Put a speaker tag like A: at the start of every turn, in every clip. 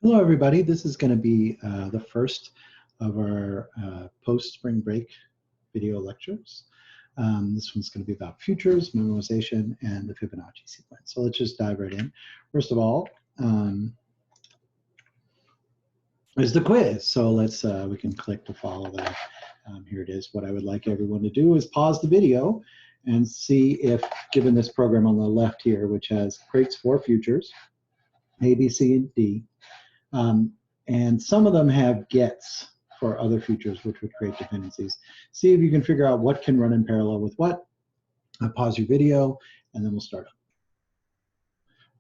A: Hello, everybody. This is going to be the first of our post-spring break video lectures. This one's going to be about futures, memoization, and the Fibonacci sequence. So let's just dive right in. First of all, is the quiz. So let's we can click to follow that. Here it is. What I would like everyone to do is pause the video and see if, given this program on the left here, which creates 4 futures, A, B, C, and D, and some of them have gets for other futures, which would create dependencies. See if you can figure out what can run in parallel with what. Pause your video, and then we'll start.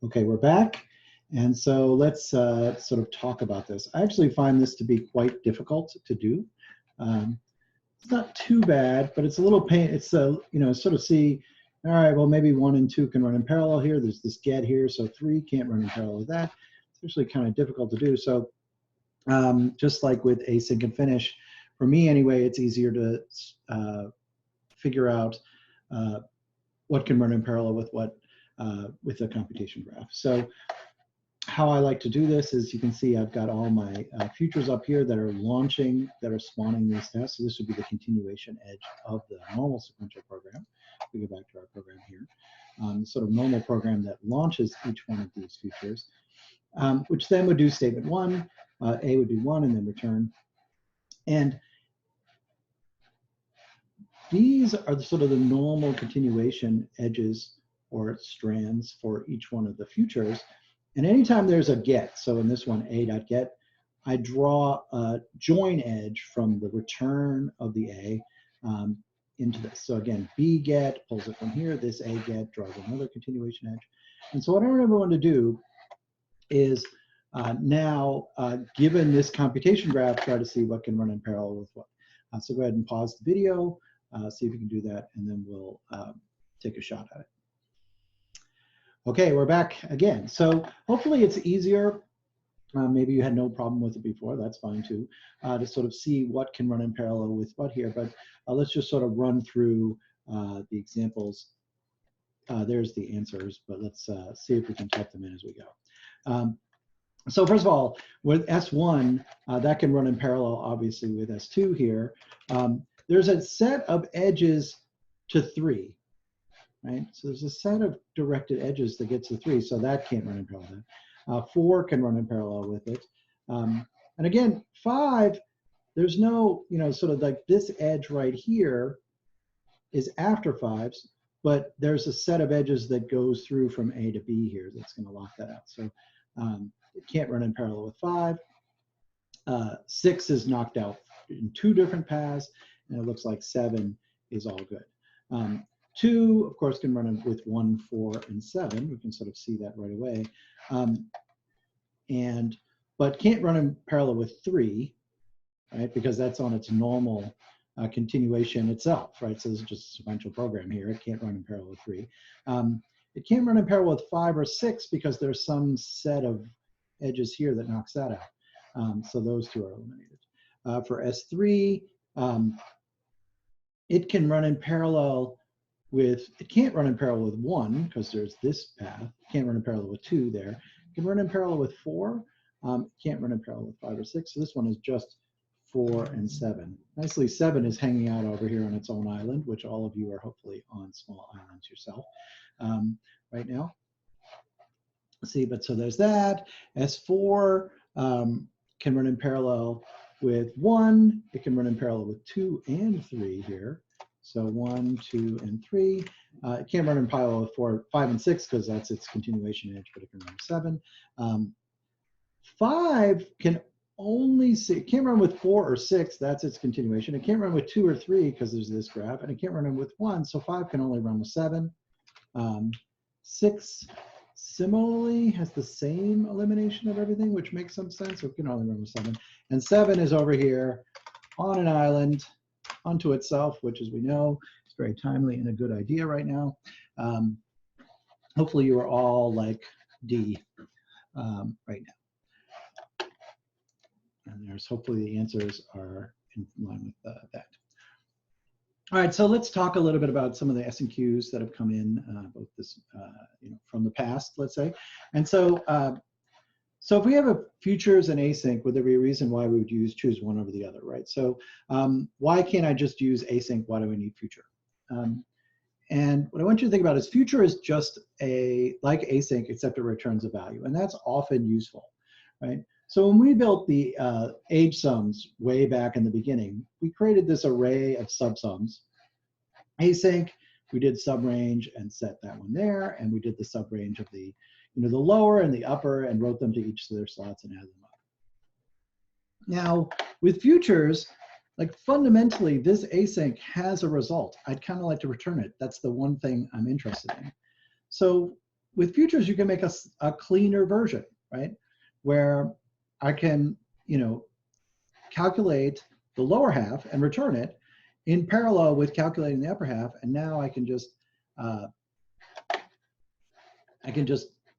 A: Okay, we're back. And so let's sort of talk about this. I actually find this to be quite difficult to do. It's not too bad, but it's a little pain. It's, sort of see, all right, well, maybe 1 and 2 can run in parallel here. There's this get here, so 3 can't run in parallel with that. It's actually kind of difficult to do. So just like with async and finish, for me anyway, it's easier to figure out what can run in parallel with what with a computation graph. So how I like to do this is, you can see I've got all my futures up here that are launching, that are spawning these tests. So this would be the continuation edge of the normal sequential program. We go back to our program here. Sort of normal program that launches each one of these futures, which then would do statement 1. A would do 1 and then return. And these are sort of the normal continuation edges or strands for each one of the futures. And anytime there's a get, so in this one, A.get, I draw a join edge from the return of the A into this. So again, B get pulls it from here, this A get draws another continuation edge. And so what I want everyone to do is now, given this computation graph, try to see what can run in parallel with what. So go ahead and pause the video, see if you can do that, and then we'll take a shot at it. Okay, we're back again. So hopefully it's easier. Maybe you had no problem with it before, that's fine too, to sort of see what can run in parallel with what here. But let's just sort of run through the examples. There's the answers, but let's see if we can type them in as we go. So first of all, with S1, that can run in parallel, obviously, with S2 here. There's a set of edges to 3, right? So there's a set of directed edges that gets to 3, so that can't run in parallel with that. 4 can run in parallel with it. And again, 5, there's no, sort of like this edge right here is after 5's, but there's a set of edges that goes through from A to B here that's going to lock that out. So it can't run in parallel with 5. 6 is knocked out in 2 different paths, and it looks like 7 is all good. 2, of course, can run with 1, 4, and 7. We can sort of see that right away. But can't run in parallel with 3, right? Because that's on its normal continuation itself, right? So this is just a sequential program here. It can't run in parallel with 3. It can't run in parallel with 5 or 6 because there's some set of edges here that knocks that out. So those 2 are eliminated. For S3, it can run in parallel with, it can't run in parallel with 1 because there's this path. It can't run in parallel with 2 there. It can run in parallel with 4. It can't run in parallel with 5 or 6. So this one is just 4 and 7. Nicely, 7 is hanging out over here on its own island, which all of you are hopefully on small islands yourself right now. Let's see, but so there's that. S4 can run in parallel with 1. It can run in parallel with 2 and 3 here. So 1, 2, and 3. It can't run in parallel with 4, 5, and 6 because that's its continuation edge, but it can run with 7. 5 can only see, it can't run with 4 or 6, that's its continuation. It can't run with 2 or 3 because there's this graph, and it can't run with 1, so 5 can only run with 7. 6 similarly has the same elimination of everything, which makes some sense, so it can only run with 7. And 7 is over here on an island unto itself, which, as we know, is very timely and a good idea right now. Hopefully you are all like D right now. And there's hopefully the answers are in line with that. All right, so let's talk a little bit about some of the S&Qs that have come in, both this, from the past, let's say. And so So if we have a futures and async, would there be a reason why we would choose one over the other, right? So why can't I just use async? Why do I need future? And what I want you to think about is future is just like async, except it returns a value. And that's often useful, right? So when we built the age sums way back in the beginning, we created this array of subsums. Async, we did subrange and set that one there, and we did the subrange of the the lower and the upper and wrote them to each of their slots and added them up. Now, with futures, like fundamentally, this async has a result. I'd kind of like to return it. That's the one thing I'm interested in. So with futures, you can make a cleaner version, right? Where I can, calculate the lower half and return it in parallel with calculating the upper half. And now I can just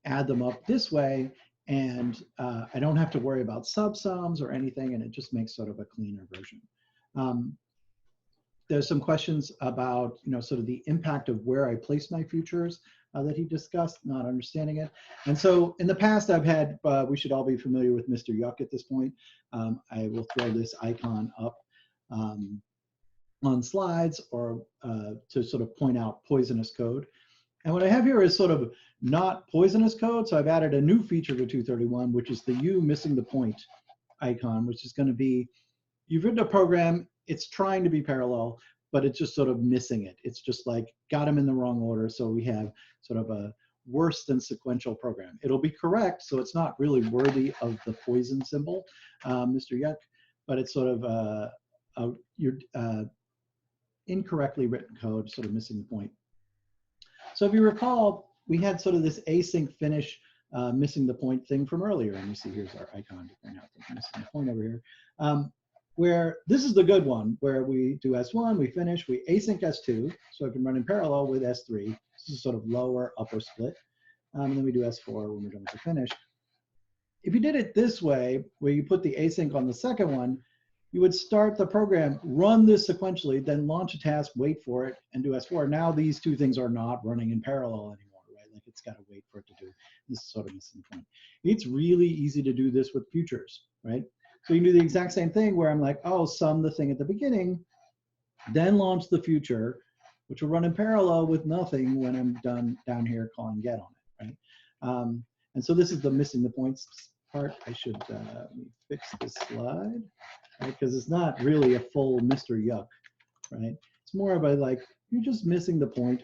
A: add them up this way, and I don't have to worry about subsums or anything, and it just makes sort of a cleaner version. There's some questions about sort of the impact of where I place my futures that he discussed, not understanding it. And so in the past I've had, we should all be familiar with Mr. Yuck at this point. I will throw this icon up on slides or to sort of point out poisonous code. And what I have here is sort of not poisonous code. So I've added a new feature to 231, which is the U missing the point icon, which is going to be, you've written a program, it's trying to be parallel, but it's just sort of missing it. It's just like got them in the wrong order. So we have sort of a worse than sequential program. It'll be correct, so it's not really worthy of the poison symbol, Mr. Yuck, but it's sort of your incorrectly written code, sort of missing the point. So if you recall, we had sort of this async finish missing the point thing from earlier. And you see here's our icon to point out the missing the point over here. Where this is the good one, where we do S1, we finish, we async S2, so I can run in parallel with S3. This is sort of lower, upper split. And then we do S4 when we're done with the finish. If you did it this way, where you put the async on the second one, you would start the program, run this sequentially, then launch a task, wait for it, and do S4. Now these two things are not running in parallel anymore, right? Like it's got to wait for it to do. This is sort of missing the point. It's really easy to do this with futures, right? So you can do the exact same thing where I'm like, oh, sum the thing at the beginning, then launch the future, which will run in parallel with nothing when I'm done down here calling get on it, right? And so this is the missing the points part. I should let me fix this slide, right? Because it's not really a full Mr. Yuck, right? It's more of a like, you're just missing the point,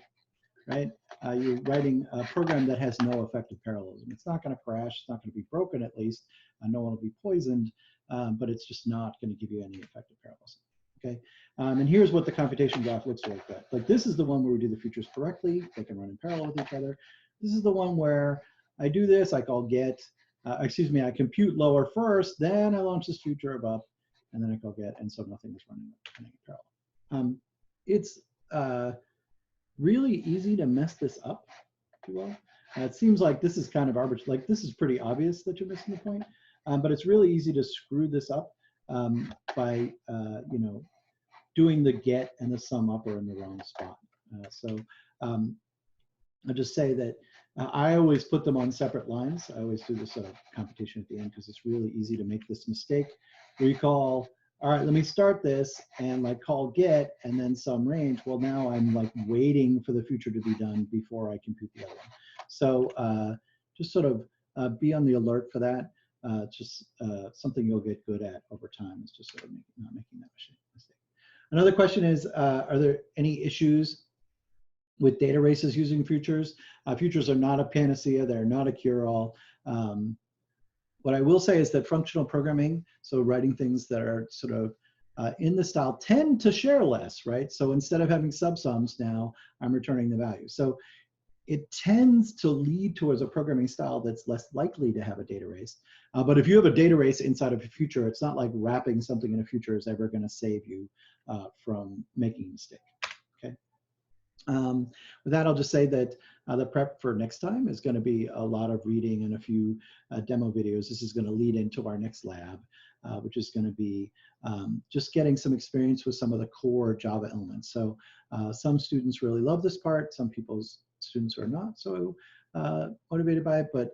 A: right? You're writing a program that has no effective parallelism. It's not going to crash. It's not going to be broken, at least. No one will be poisoned, but it's just not going to give you any effective parallelism. Okay, and here's what the computation graph looks like. Like this is the one where we do the futures correctly. They can run in parallel with each other. This is the one where I do this. I call get. I compute lower first, then I launch this future of up, and then I call get, and so nothing is running in parallel. It's really easy to mess this up, if you will. It seems like this is kind of arbitrary. Like this is pretty obvious that you're missing the point, but it's really easy to screw this up by doing the get and the sum up are in the wrong spot. I'll just say that I always put them on separate lines. I always do this computation at the end because it's really easy to make this mistake where you call, all right, let me start this and like call get and then some range. Well, now I'm like waiting for the future to be done before I compute the other one. So just sort of be on the alert for that. Just something you'll get good at over time. It's just sort of not making that mistake. Another question is, are there any issues with data races using futures? Futures are not a panacea. They're not a cure-all. What I will say is that functional programming, so writing things that are sort of in the style, tend to share less, right? So instead of having subsums now, I'm returning the value. So it tends to lead towards a programming style that's less likely to have a data race. But if you have a data race inside of a future, it's not like wrapping something in a future is ever going to save you from making a mistake. Okay. With that, I'll just say that the prep for next time is going to be a lot of reading and a few demo videos. This is going to lead into our next lab, which is going to be just getting some experience with some of the core Java elements. So some students really love this part. Some students are not so motivated by it, but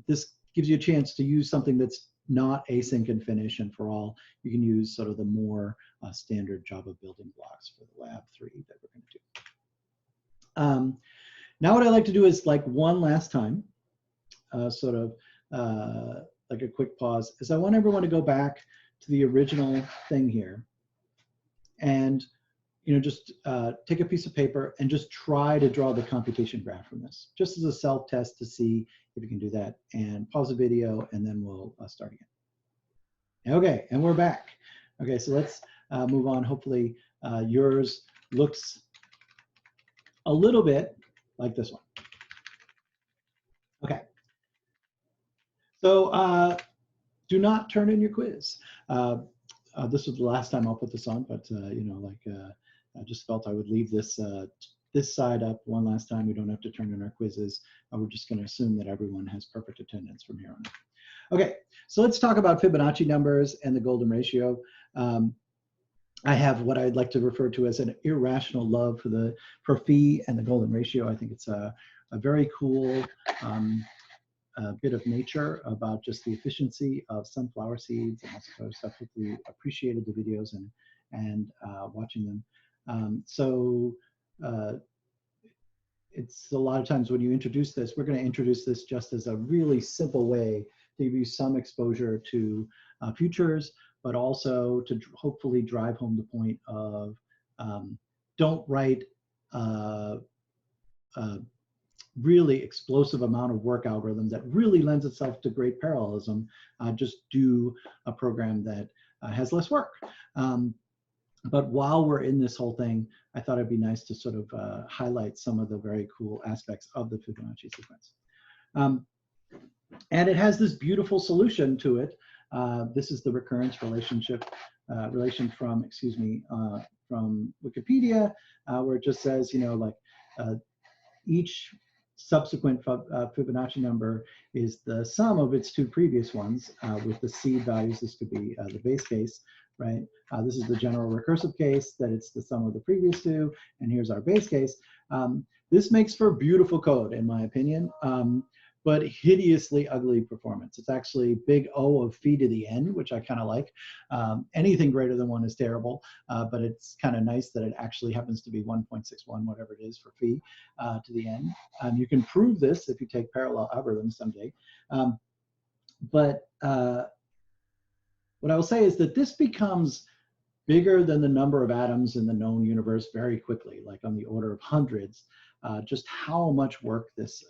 A: this gives you a chance to use something that's not async and finish, and for all, you can use sort of the more standard Java building blocks for the lab 3 that we're going to do. Now what I like to do is, like, one last time, sort of like a quick pause, is I want everyone to go back to the original thing here and just take a piece of paper and just try to draw the computation graph from this, just as a self-test to see if you can do that. And pause the video, and then we'll start again. Okay, and we're back. Okay, so let's move on. Hopefully yours looks a little bit like this one. Okay. So do not turn in your quiz. This was the last time I'll put this on, but I just felt I would leave this this side up one last time. We don't have to turn in our quizzes. We're just going to assume that everyone has perfect attendance from here on out. Okay, so let's talk about Fibonacci numbers and the golden ratio. I have what I'd like to refer to as an irrational love for phi and the golden ratio. I think it's a very cool bit of nature about just the efficiency of sunflower seeds and that sort of stuff. Hopefully appreciated the videos and watching them. It's a lot of times when you introduce this, we're going to introduce this just as a really simple way to give you some exposure to futures, but also to hopefully drive home the point of don't write really explosive amount of work algorithm that really lends itself to great parallelism. Just do a program that has less work. But while we're in this whole thing, I thought it'd be nice to sort of highlight some of the very cool aspects of the Fibonacci sequence. And it has this beautiful solution to it. This is the recurrence relation from, from Wikipedia, where it just says, each subsequent Fibonacci number is the sum of its two previous ones with the seed values. This could be the base case, right? This is the general recursive case, that it's the sum of the previous two, and here's our base case. This makes for beautiful code, in my opinion, but hideously ugly performance. It's actually big O of phi to the n, which I kind of like. Anything greater than 1 is terrible, but it's kind of nice that it actually happens to be 1.61, whatever it is, for phi to the n. You can prove this if you take parallel algorithms someday. But what I will say is that this becomes bigger than the number of atoms in the known universe very quickly, like on the order of hundreds, just how much work this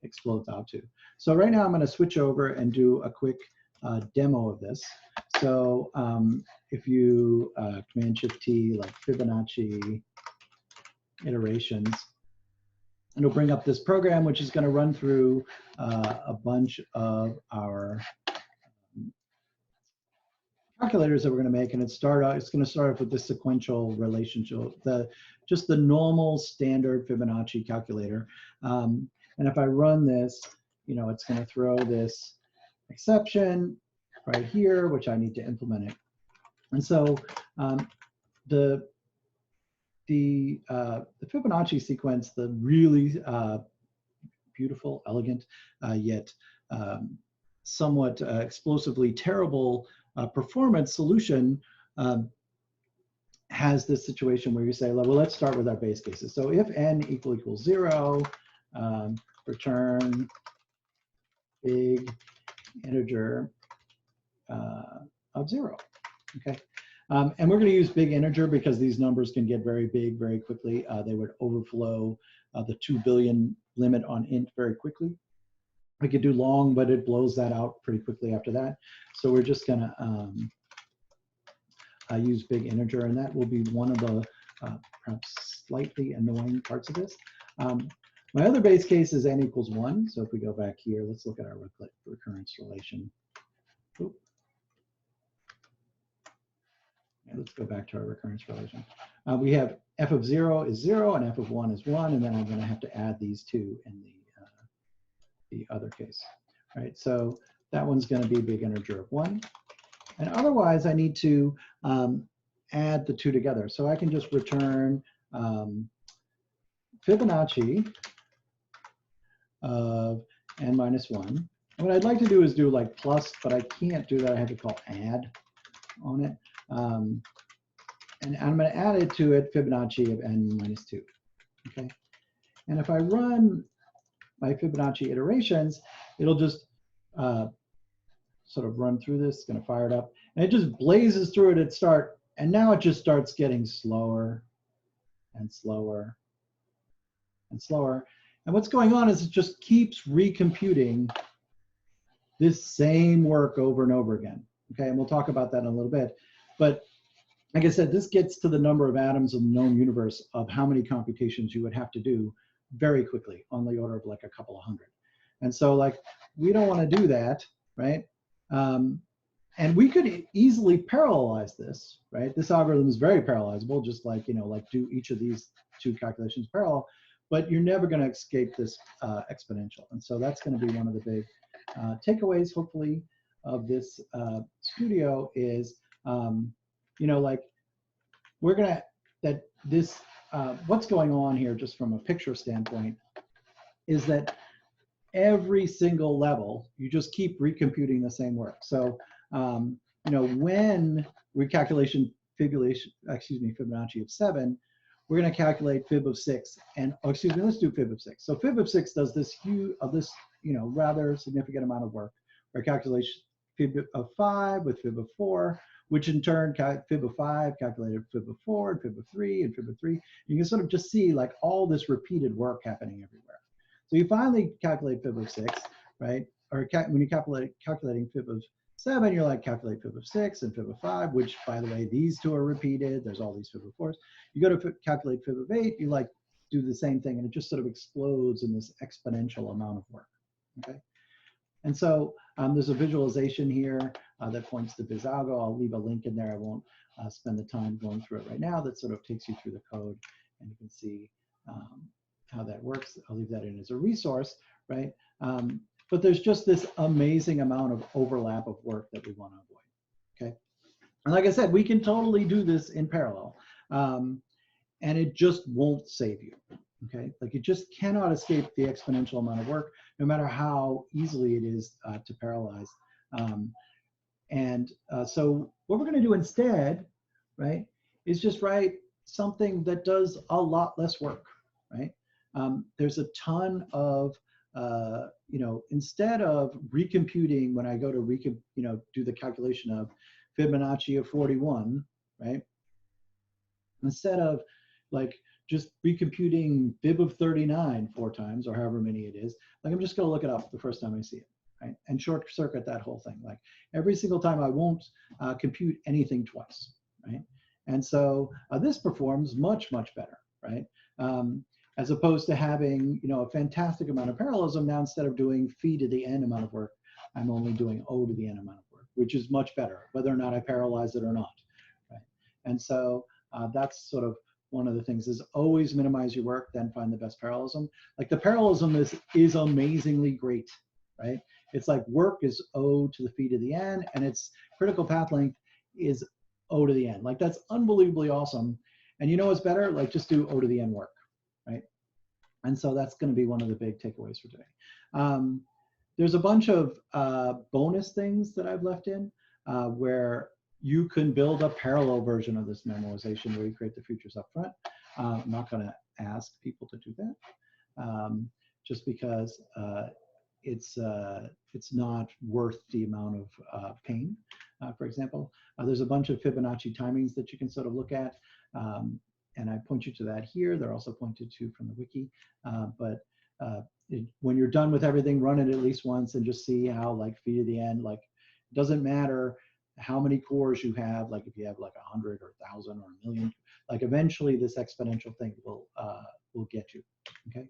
A: explodes out to. So right now I'm going to switch over and do a quick demo of this. So if you Command-Shift-T, like Fibonacci iterations, and it'll bring up this program, which is going to run through a bunch of our calculators that we're going to make, and it's going to start off with the sequential relationship, just the normal standard Fibonacci calculator. And if I run this, it's going to throw this exception right here, which I need to implement it. And so the Fibonacci sequence, the really beautiful, elegant, yet somewhat explosively terrible performance solution has this situation where you say, well, let's start with our base cases. So if n equals 0, return big integer of 0. Okay, and we're going to use big integer because these numbers can get very big very quickly. They would overflow the 2 billion limit on int very quickly. We could do long, but it blows that out pretty quickly after that. So we're just going to use big integer, and that will be one of the perhaps slightly annoying parts of this. My other base case is n equals 1. So if we go back here, let's look at our recurrence relation. Oop. Yeah, let's go back to our recurrence relation. We have f of 0 is 0 and f of 1 is 1, and then I'm going to have to add these two in the other case, right? So that one's going to be a big integer of 1. And otherwise, I need to add the two together. So I can just return Fibonacci of n minus 1 What I'd like to do is do like plus, but I can't do that. I have to call add on it. And I'm going to add it to it Fibonacci of n minus 2. Okay. And if I run my Fibonacci iterations, it'll just sort of run through this. It's going to fire it up. And it just blazes through it at start. And now it just starts getting slower and slower and slower. And what's going on is it just keeps recomputing this same work over and over again. Okay, and we'll talk about that in a little bit. But like I said, this gets to the number of atoms in the known universe of how many computations you would have to do very quickly, on the order of like a couple of hundred. And so like, we don't want to do that, right? And we could easily parallelize this, right? This algorithm is very parallelizable, just like, you know, like do each of these two calculations parallel, but you're never going to escape this exponential. And so that's going to be one of the big takeaways, hopefully, of this studio is, you know, like we're going to, that this, what's going on here, just from a picture standpoint, is that every single level, you just keep recomputing the same work. So, you know, when we calculation Fibonacci of 7, we're going to calculate fib of 6, and oh, excuse me, let's do fib of 6. So fib of 6 does this huge, you know, rather significant amount of work. Our calculation fib of 5 with fib of 4, which in turn fib of 5 calculated fib of 4 and fib of 3 and fib of 3. You can sort of just see like all this repeated work happening everywhere. So you finally calculate fib of 6, right? Or when you're calculating fib of 7, you're like calculate fib of 6 and fib of 5, which by the way, these two are repeated. There's all these fib of 4s. You go to calculate fib of 8, you like do the same thing, and it just sort of explodes in this exponential amount of work, okay? And so there's a visualization here that points to BizAlgo. I'll leave a link in there. I won't spend the time going through it right now. That sort of takes you through the code, and you can see how that works. I'll leave that in as a resource, right? But there's just this amazing amount of overlap of work that we want to avoid, okay? And like I said, we can totally do this in parallel, and it just won't save you, okay? Like you just cannot escape the exponential amount of work, no matter how easily it is to parallelize. So what we're going to do instead, right, is just write something that does a lot less work, right? There's a ton of, you know, instead of recomputing, when I go to do the calculation of Fibonacci of 41, right? Instead of like just recomputing fib of 39 4 times, or however many it is, like I'm just going to look it up the first time I see it, right? And short circuit that whole thing. Like every single time I won't compute anything twice, right? And so this performs much, much better, right? As opposed to having, you know, a fantastic amount of parallelism. Now, instead of doing phi to the n amount of work, I'm only doing O to the n amount of work, which is much better, whether or not I parallelize it or not, right? And so that's sort of one of the things, is always minimize your work, then find the best parallelism. Like the parallelism is amazingly great, right? It's like work is O to the phi to the n, and its critical path length is O to the n. Like that's unbelievably awesome. And you know what's better? Like just do O to the n work, right? And so that's going to be one of the big takeaways for today. There's a bunch of bonus things that I've left in where you can build a parallel version of this memoization where you create the futures up front. I'm not going to ask people to do that just because it's not worth the amount of pain. For example, there's a bunch of Fibonacci timings that you can sort of look at. And I point you to that here. They're also pointed to from the wiki. When you're done with everything, run it at least once and just see how, like, phi to the n, like, it doesn't matter how many cores you have, like if you have like 100 or 1,000 or 1,000,000, like eventually this exponential thing will get you, okay?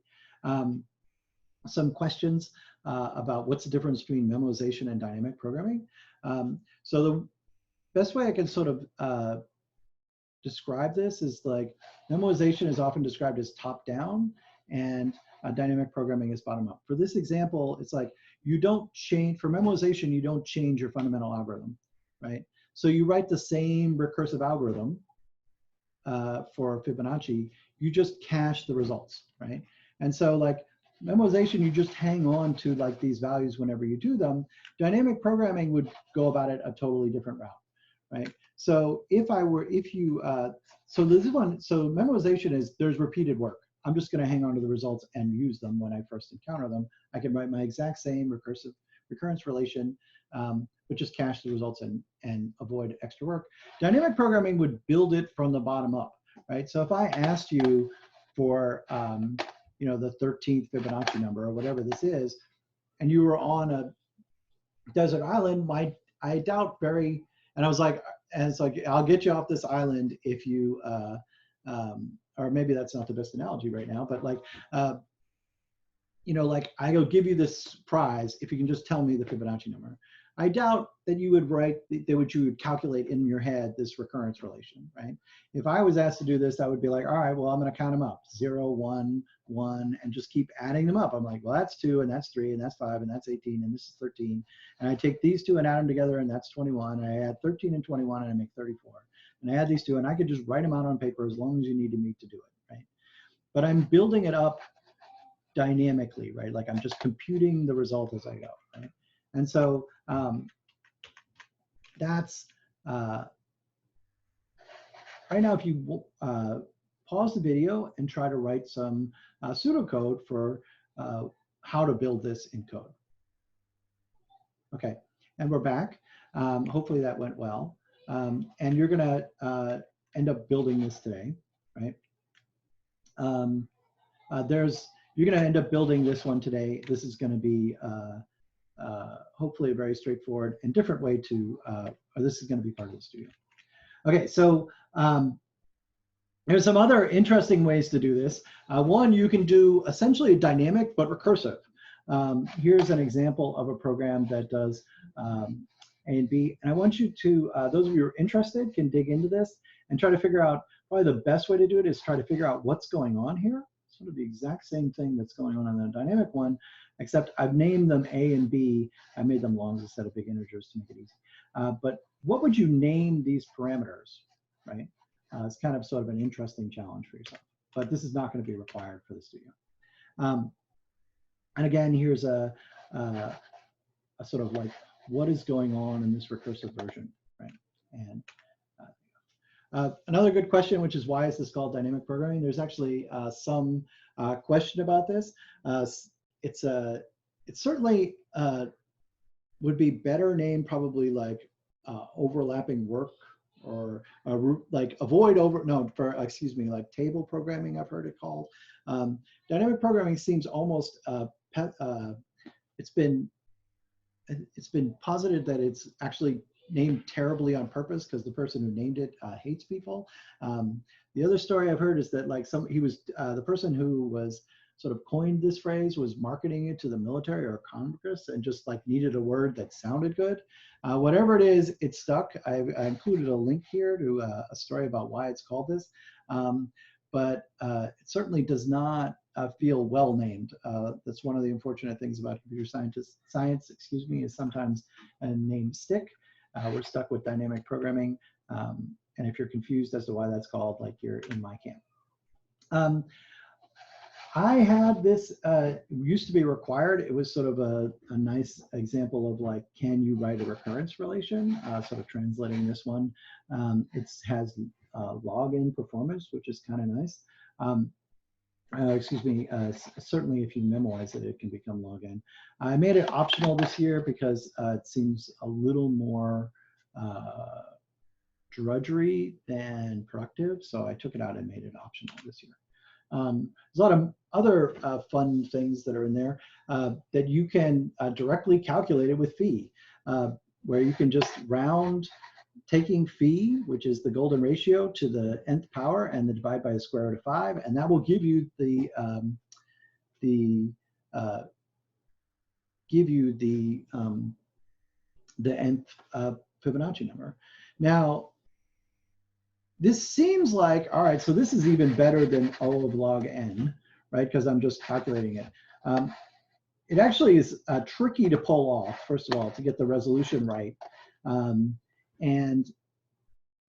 A: Some questions about what's the difference between memoization and dynamic programming. So the best way I can sort of describe this is like memoization is often described as top-down and dynamic programming is bottom-up. For this example, it's like you don't change, for memoization, you don't change your fundamental algorithm, right? So you write the same recursive algorithm for Fibonacci, you just cache the results, right? And so like memoization, you just hang on to like these values whenever you do them. Dynamic programming would go about it a totally different route, right? So so this is one, so memoization is, there's repeated work. I'm just gonna hang on to the results and use them when I first encounter them. I can write my exact same recurrence relation, but just cache the results and avoid extra work. Dynamic programming would build it from the bottom up, right? So if I asked you for the 13th Fibonacci number or whatever this is, and you were on a desert island, I doubt very, and I was like, and it's like, I'll get you off this island if you, or maybe that's not the best analogy right now, but like, like I'll give you this prize if you can just tell me the Fibonacci number. I doubt that you would you would calculate in your head this recurrence relation, right? If I was asked to do this, I would be like, all right, well, I'm going to count them up, 0, 1, 1, and just keep adding them up. I'm like, well, that's 2, and that's 3, and that's 5, and that's 18, and this is 13. And I take these two and add them together, and that's 21. And I add 13 and 21, and I make 34. And I add these two, and I could just write them out on paper as long as you need me to do it, right? But I'm building it up dynamically, right? Like I'm just computing the result as I go, right? And so that's right now. If you pause the video and try to write some pseudocode for how to build this in code. Okay, and we're back. Hopefully that went well. And you're gonna end up building this today, right? You're gonna end up building this one today. This is gonna be hopefully a very straightforward and different way to, or this is going to be part of the studio. Okay, so there's some other interesting ways to do this. One, you can do essentially dynamic but recursive. Here's an example of a program that does A and B. And I want you to, those of you who are interested can dig into this and try to figure out, probably the best way to do it is try to figure out what's going on here. Sort of the exact same thing that's going on the dynamic one, except I've named them A and B. I made them longs instead of big integers to make it easy. But what would you name these parameters, right? It's kind of sort of an interesting challenge for yourself, but this is not going to be required for the studio. And again, here's a sort of like, what is going on in this recursive version, right? And another good question, which is why is this called dynamic programming? There's actually some question about this. It's certainly would be better named probably like overlapping work, or like avoid like table programming, I've heard it called. Dynamic programming seems almost it's been posited that it's actually named terribly on purpose because the person who named it hates people. The other story I've heard is that like the person who was sort of coined this phrase was marketing it to the military or Congress and just like needed a word that sounded good. Whatever it is, it stuck. I included a link here to a story about why it's called this, but it certainly does not feel well named. That's one of the unfortunate things about computer science, is sometimes names stick. We're stuck with dynamic programming. And if you're confused as to why that's called, like, you're in my camp. I had this, used to be required. It was sort of a nice example of like, can you write a recurrence relation? Sort of translating this one. It has log-in performance, which is kind of nice. Certainly if you memoize it, it can become log-in. I made it optional this year because it seems a little more drudgery than productive. So I took it out and made it optional this year. There's a lot of other fun things that are in there that you can directly calculate it with phi, where you can just round taking phi, which is the golden ratio, to the nth power and then divide by the square root of 5, and that will give you the nth Fibonacci number. Now, this seems like, all right, so this is even better than O of log n, right? Because I'm just calculating it. It actually is tricky to pull off, first of all, to get the resolution right. And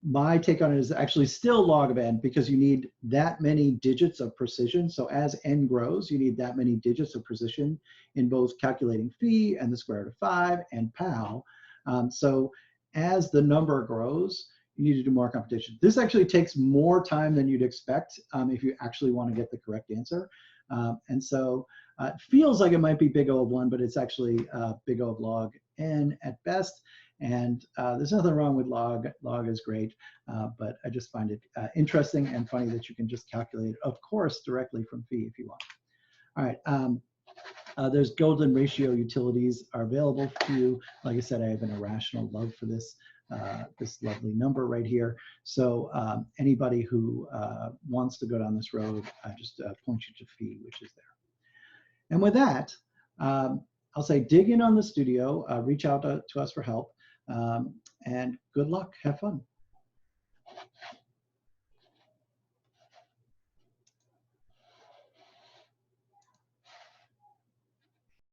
A: my take on it is actually still log of n, because you need that many digits of precision. So as n grows, you need that many digits of precision in both calculating phi and the square root of 5 and pow. So as the number grows, you need to do more computation. This actually takes more time than you'd expect if you actually want to get the correct answer. And so it feels like it might be big O of 1, but it's actually big O of log n at best. And there's nothing wrong with log. Log is great, but I just find it interesting and funny that you can just calculate, of course, directly from phi if you want. All right, there's golden ratio utilities are available to you. Like I said, I have an irrational love for this, this lovely number right here. So anybody who wants to go down this road, I just point you to phi, which is there. And with that, I'll say dig in on the studio, reach out to us for help, and good luck, have fun.